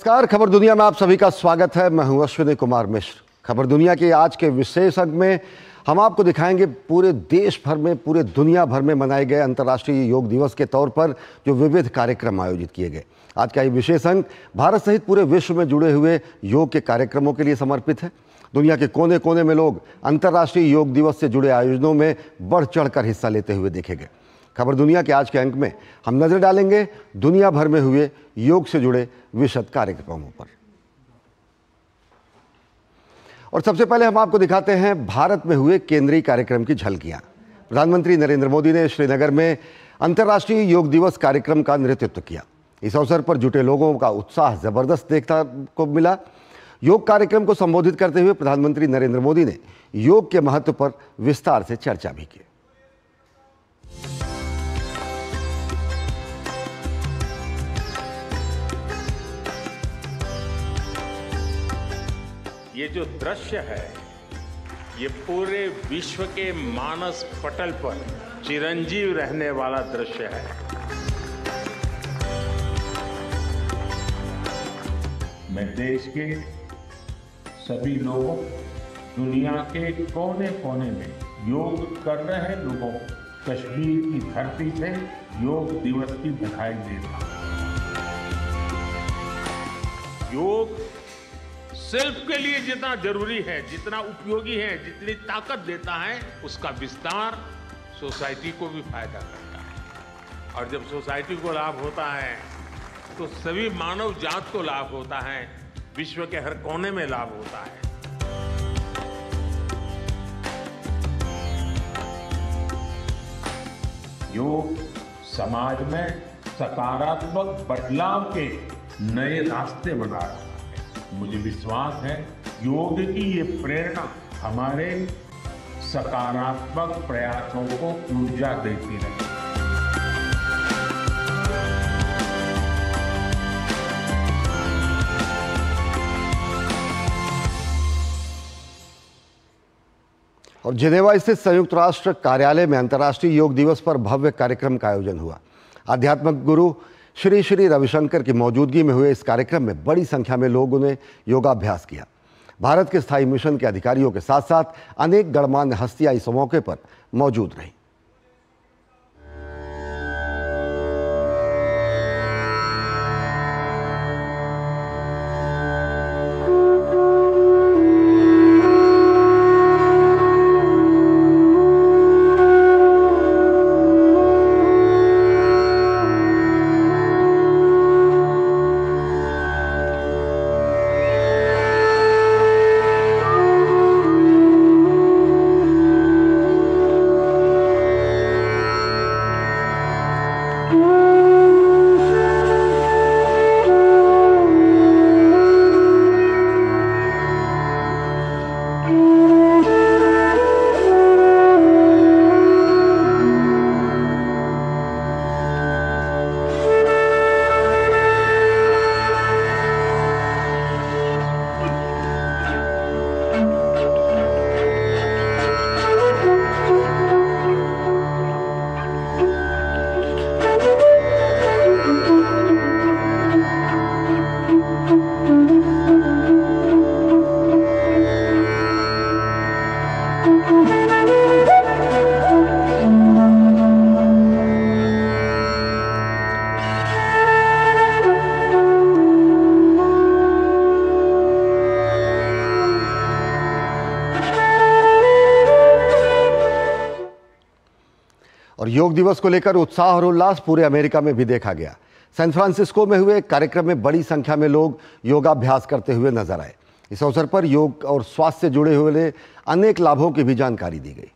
नमस्कार। खबर दुनिया में आप सभी का स्वागत है। मैं हूं अश्विनी कुमार मिश्र। खबर दुनिया के आज के विशेष अंक में हम आपको दिखाएंगे पूरे देश भर में, पूरे दुनिया भर में मनाए गए अंतर्राष्ट्रीय योग दिवस के तौर पर जो विविध कार्यक्रम आयोजित किए गए। आज का ये विशेष अंक भारत सहित पूरे विश्व में जुड़े हुए योग के कार्यक्रमों के लिए समर्पित है। दुनिया के कोने कोने में लोग अंतर्राष्ट्रीय योग दिवस से जुड़े आयोजनों में बढ़ चढ़कर हिस्सा लेते हुए देखे गए। खबर दुनिया के आज के अंक में हम नजर डालेंगे दुनिया भर में हुए योग से जुड़े विशद कार्यक्रमों पर। और सबसे पहले हम आपको दिखाते हैं भारत में हुए केंद्रीय कार्यक्रम की झलकियां। प्रधानमंत्री नरेंद्र मोदी ने श्रीनगर में अंतर्राष्ट्रीय योग दिवस कार्यक्रम का नेतृत्व किया। इस अवसर पर जुटे लोगों का उत्साह जबरदस्त देखने को मिला। योग कार्यक्रम को संबोधित करते हुए प्रधानमंत्री नरेंद्र मोदी ने योग के महत्व पर विस्तार से चर्चा भी की। ये जो दृश्य है ये पूरे विश्व के मानस पटल पर चिरंजीव रहने वाला दृश्य है। मैं देश के सभी लोगों, दुनिया के कोने कोने में योग कर रहे लोगों, कश्मीर की धरती से योग दिवस की बधाई देता हूं। योग सेल्फ के लिए जितना जरूरी है, जितना उपयोगी है, जितनी ताकत देता है, उसका विस्तार सोसाइटी को भी फायदा करता है। और जब सोसाइटी को लाभ होता है तो सभी मानव जात को लाभ होता है, विश्व के हर कोने में लाभ होता है। योग समाज में सकारात्मक बदलाव के नए रास्ते बना रहा है। मुझे विश्वास है योग की ये प्रेरणा हमारे सकारात्मक प्रयासों को ऊर्जा देती रहेगी। और जिनेवा स्थित संयुक्त राष्ट्र कार्यालय में अंतर्राष्ट्रीय योग दिवस पर भव्य कार्यक्रम का आयोजन हुआ। आध्यात्मिक गुरु श्री श्री रविशंकर की मौजूदगी में हुए इस कार्यक्रम में बड़ी संख्या में लोगों ने योगाभ्यास किया। भारत के स्थायी मिशन के अधिकारियों के साथ साथ अनेक गणमान्य हस्तियां इस मौके पर मौजूद रहीं। और योग दिवस को लेकर उत्साह और उल्लास पूरे अमेरिका में भी देखा गया। सैन फ्रांसिस्को में हुए कार्यक्रम में बड़ी संख्या में लोग योगाभ्यास करते हुए नजर आए। इस अवसर पर योग और स्वास्थ्य से जुड़े हुए अनेक लाभों की भी जानकारी दी गई।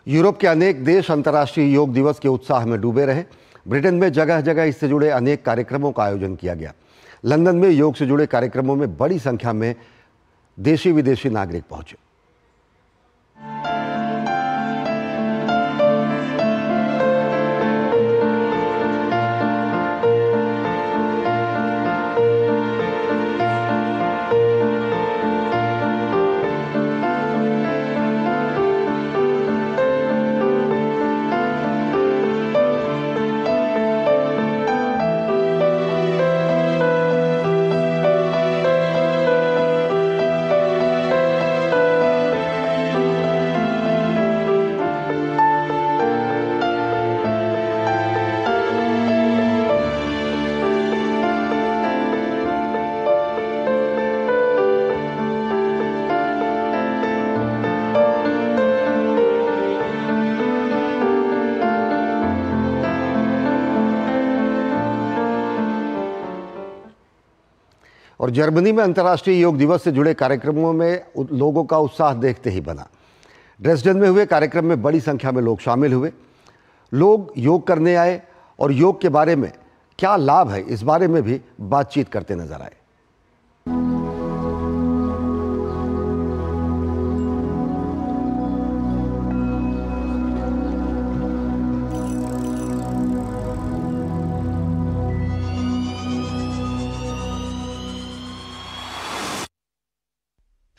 यूरोप के अनेक देश अंतर्राष्ट्रीय योग दिवस के उत्साह में डूबे रहे। ब्रिटेन में जगह जगह इससे जुड़े अनेक कार्यक्रमों का आयोजन किया गया। लंदन में योग से जुड़े कार्यक्रमों में बड़ी संख्या में देशी विदेशी नागरिक पहुंचे। और जर्मनी में अंतर्राष्ट्रीय योग दिवस से जुड़े कार्यक्रमों में लोगों का उत्साह देखते ही बना। ड्रेसडेन में हुए कार्यक्रम में बड़ी संख्या में लोग शामिल हुए। लोग योग करने आए और योग के बारे में क्या लाभ है, इस बारे में भी बातचीत करते नजर आए।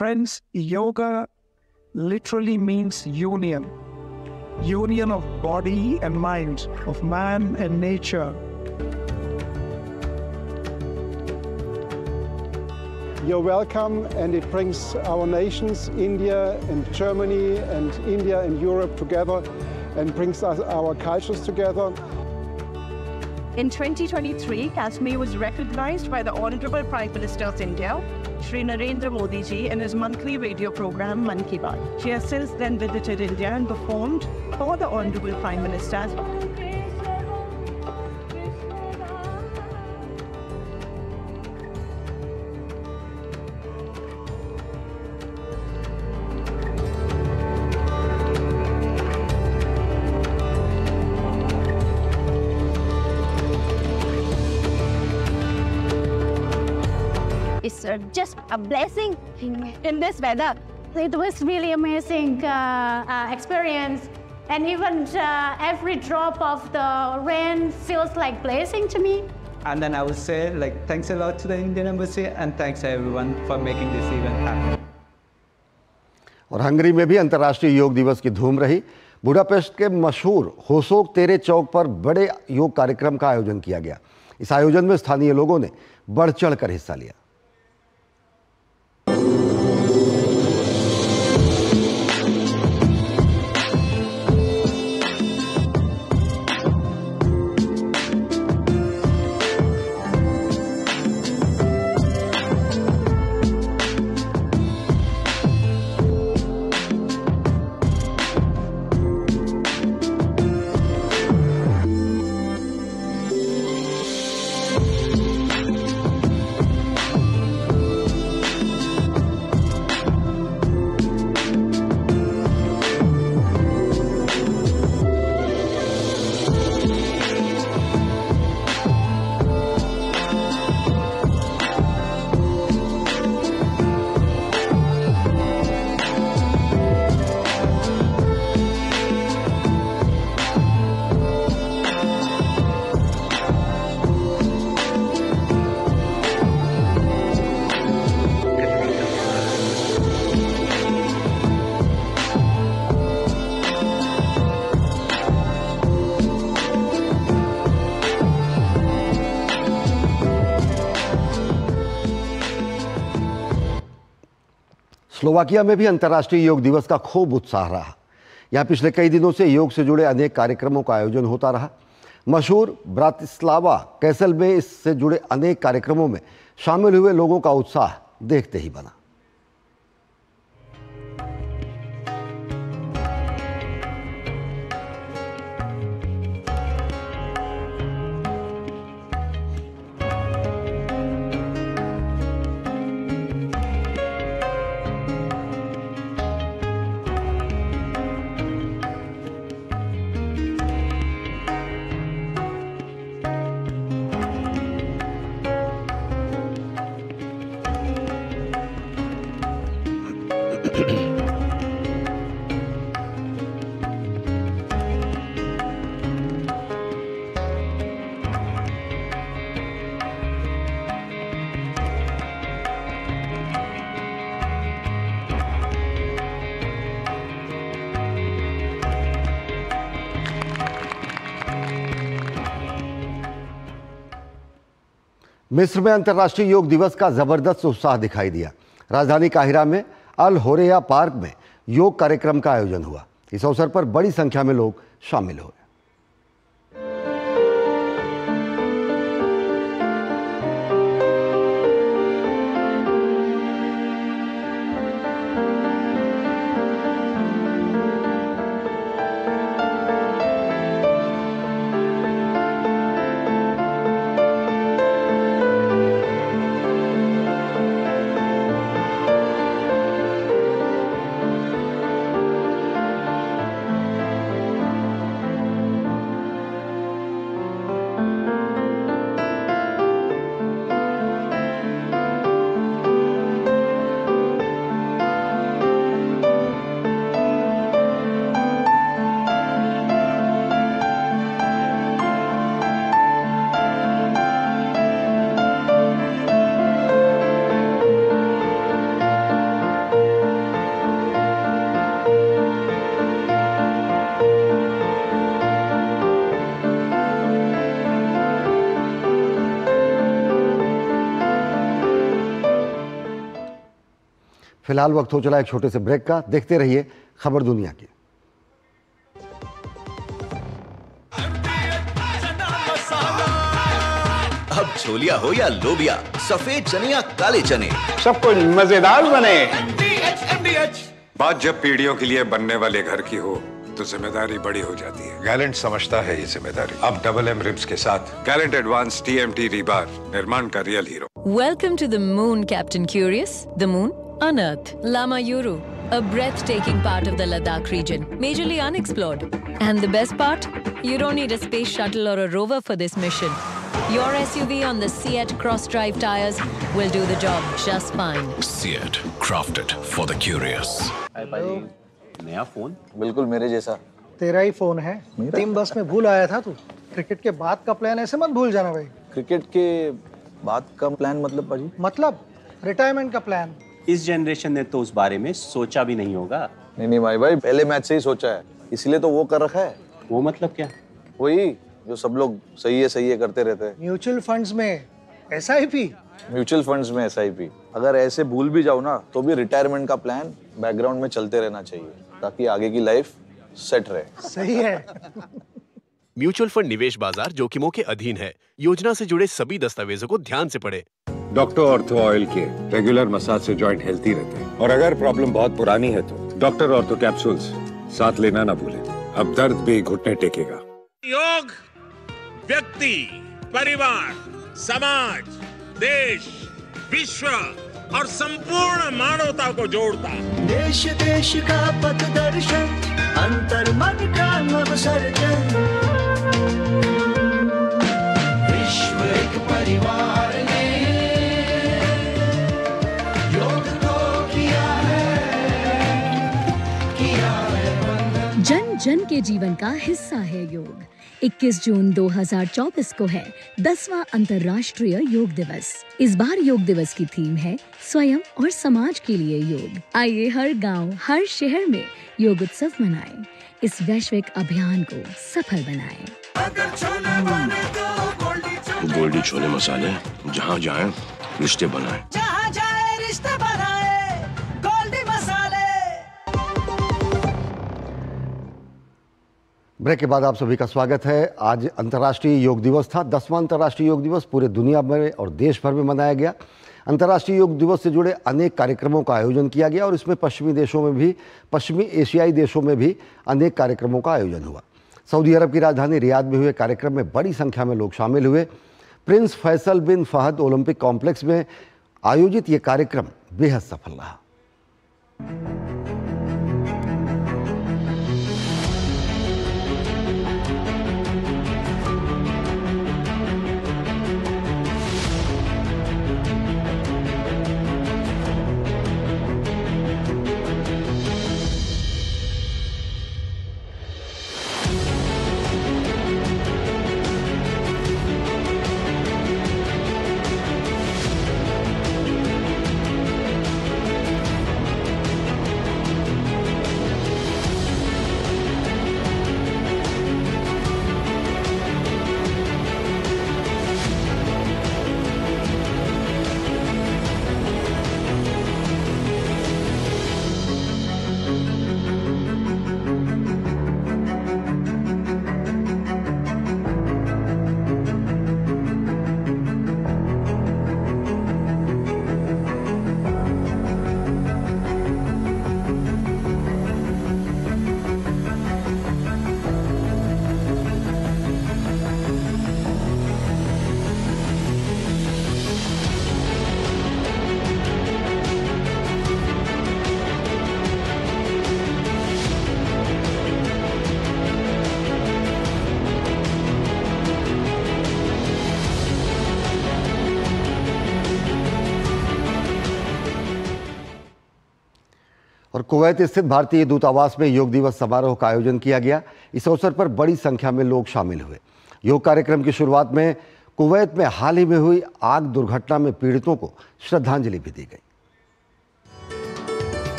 Friends, yoga literally means union. Union of body and mind, of man and nature. You're welcome, and it brings our nations, India and Germany and India and Europe together, and brings our cultures together. In 2023, Kashmir was recognized by the Honorable Prime Minister of India, Shri Narendra Modi ji, in his monthly radio program Mann Ki Baat. She has since then visited India and performed for the Honorable Prime Minister. It's just a blessing in this weather. It was really amazing experience, and even every drop of the rain feels like blessing to me. And then I would say, like, thanks a lot to the Indian Embassy and thanks everyone for making this event happen. और Hungary में भी अंतर्राष्ट्रीय योग दिवस की धूम रही। Budapest के मशहूर होसोक तेरे चौक पर बड़े योग कार्यक्रम का आयोजन किया गया। इस आयोजन में स्थानीय लोगों ने बढ़ चढ़कर हिस्सा लिया। स्लोवाकिया में भी अंतर्राष्ट्रीय योग दिवस का खूब उत्साह रहा। यहाँ पिछले कई दिनों से योग से जुड़े अनेक कार्यक्रमों का आयोजन होता रहा। मशहूर ब्रातिस्लावा कैसल में इससे जुड़े अनेक कार्यक्रमों में शामिल हुए लोगों का उत्साह देखते ही बना। मिस्र में अंतर्राष्ट्रीय योग दिवस का जबरदस्त उत्साह दिखाई दिया। राजधानी काहिरा में अल होरेया पार्क में योग कार्यक्रम का आयोजन हुआ। इस अवसर पर बड़ी संख्या में लोग शामिल हुए। फिलहाल वक्त हो चला एक छोटे से ब्रेक का। देखते रहिए खबर दुनिया की। अब छोलिया हो या लोबिया, सफेद चने या काले चने, सब कुछ मजेदार बने। बात जब पीढ़ियों के लिए बनने वाले घर की हो तो जिम्मेदारी बड़ी हो जाती है। गैलेंट समझता है ये जिम्मेदारी। अब डबल एम रिब्स के साथ गैलेंट एडवांस TMT रीबार, निर्माण का real hero. Welcome to the moon, Captain Curious. The moon on Earth. Lama Yuru, a breathtaking part of the Ladakh region, majorly unexplored. And the best part? You don't need a space shuttle or a rover for this mission. Your SUV on the Seat cross-drive tires will do the job just fine. Seat, crafted for the curious. नया phone? बिल्कुल मेरे जैसा। तेरा ही phone है। Team बस में भूल आया था तू। क्रिकेट के बाद का प्लान ऐसे मत भूल जाना भाई। क्रिकेट के बाद का प्लान मतलब पाजी? मतलब रिटायरमेंट का प्लान। इस जनरेशन ने तो उस बारे में सोचा भी नहीं होगा। नहीं भाई पहले मैच से ही सोचा है, इसलिए तो वो कर रखा है। वो मतलब क्या? वही जो सब लोग सही है करते रहते हैं। म्यूचुअल फंड्स में SIP। म्यूचुअल फंड्स में SIP। अगर ऐसे भूल भी जाओ ना तो भी रिटायरमेंट का प्लान बैकग्राउंड में चलते रहना चाहिए ताकि आगे की लाइफ सेट रहे। सही है। म्यूचुअल फंड निवेश बाजार जोखिमों के अधीन है। योजना से जुड़े सभी दस्तावेजों को ध्यान से पढ़ें। डॉक्टर ऑर्थो ऑयल के रेगुलर मसाज से जॉइंट हेल्थी रहते हैं। और अगर प्रॉब्लम बहुत पुरानी है तो डॉक्टर ऑर्थो कैप्सूल्स साथ लेना ना भूलें। अब दर्द भी घुटने टेकेगा। योग व्यक्ति, परिवार, समाज, देश, विश्व और संपूर्ण मानवता को जोड़ता। देश देश का पथदर्शन, अंतर मन का नवसर्जन। विश्व एक परिवार ने योग को किया है वंदन। जन जन के जीवन का हिस्सा है योग। 21 जून 2024 को है 10वां अंतर्राष्ट्रीय योग दिवस। इस बार योग दिवस की थीम है स्वयं और समाज के लिए योग। आइए हर गांव, हर शहर में योग उत्सव मनाएं। इस वैश्विक अभियान को सफल बनाएं। अगर छोले बने तो गोल्डी छोले मसाले, जहाँ जाए रिश्ते बनाए। जहाँ जाए रिश्ते बनाए, गोल्डी मसाले। ब्रेक के बाद आप सभी का स्वागत है। आज अंतर्राष्ट्रीय योग दिवस था। 10वां अंतर्राष्ट्रीय योग दिवस पूरे दुनिया में और देश भर में मनाया गया। अंतर्राष्ट्रीय योग दिवस से जुड़े अनेक कार्यक्रमों का आयोजन किया गया और इसमें पश्चिमी एशियाई देशों में भी अनेक कार्यक्रमों का आयोजन हुआ। सऊदी अरब की राजधानी रियाद में हुए कार्यक्रम में बड़ी संख्या में लोग शामिल हुए। प्रिंस फैसल बिन फहद ओलंपिक कॉम्प्लेक्स में आयोजित ये कार्यक्रम बेहद सफल रहा। कुवैत स्थित भारतीय दूतावास में योग दिवस समारोह का आयोजन किया गया। इस अवसर पर बड़ी संख्या में लोग शामिल हुए। योग कार्यक्रम की शुरुआत में कुवैत में हाल ही में हुई आग दुर्घटना में पीड़ितों को श्रद्धांजलि भी दी गई।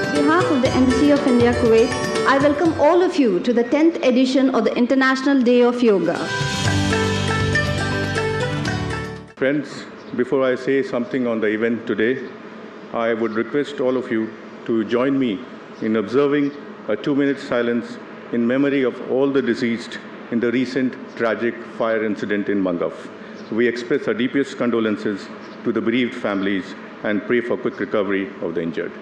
On behalf of the Embassy of India, Kuwait, I welcome all of you to the 10th edition of the International Day of Yoga. Friends, before I say something on the event today, I would request all of you to join me in observing a 2-minute silence in memory of all the deceased in the recent tragic fire incident in Mangaf. We express our deepest condolences to the bereaved families and pray for quick recovery of the injured.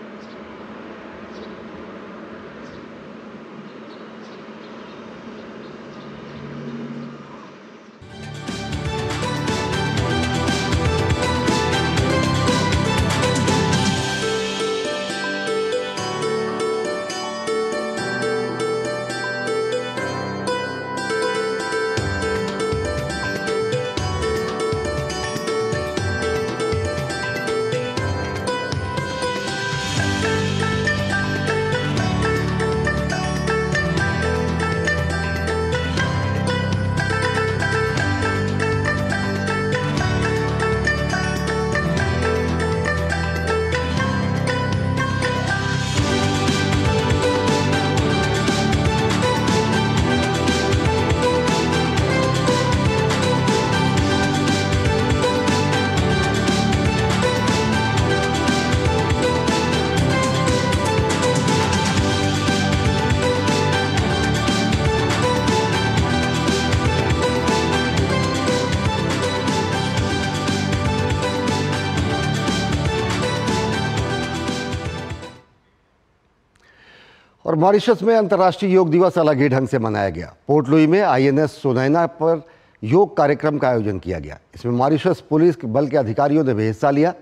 और Mauritius में अंतर्राष्ट्रीय योग दिवस अलग ही ढंग से मनाया गया। पोर्ट लुई में INS सुनैना पर योग कार्यक्रम का आयोजन किया गया। इसमें मॉरिशस पुलिस बल के अधिकारियों ने भी हिस्सा लिया।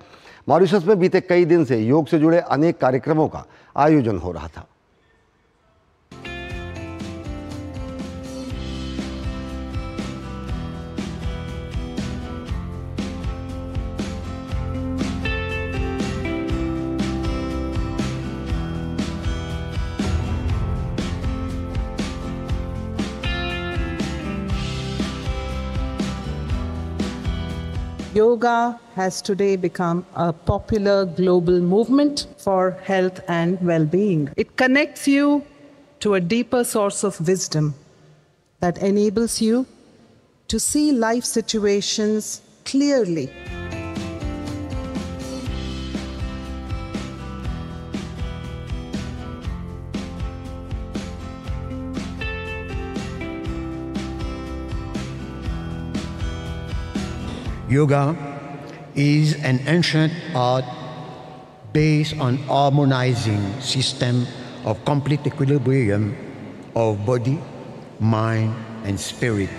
मॉरिशस में बीते कई दिन से योग से जुड़े अनेक कार्यक्रमों का आयोजन हो रहा था। Yoga has today become a popular global movement for health and well-being. It connects you to a deeper source of wisdom that enables you to see life situations clearly. Yoga is an ancient art based on harmonizing system of complete equilibrium of body, mind, and spirit.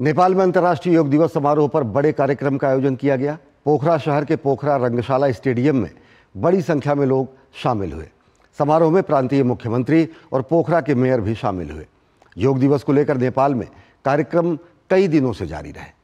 Nepal में अंतर्राष्ट्रीय योग दिवस समारोह पर बड़े कार्यक्रम का आयोजन किया गया। पोखरा शहर के पोखरा रंगशाला स्टेडियम में बड़ी संख्या में लोग शामिल हुए। समारोह में प्रांतीय मुख्यमंत्री और पोखरा के मेयर भी शामिल हुए। योग दिवस को लेकर नेपाल में कार्यक्रम कई दिनों से जारी रहे।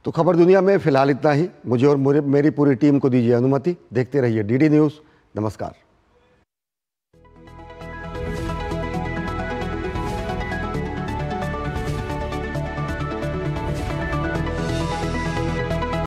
तो खबर दुनिया में फिलहाल इतना ही। मुझे और मेरी पूरी टीम को दीजिए अनुमति। देखते रहिए डीडी न्यूज़। नमस्कार।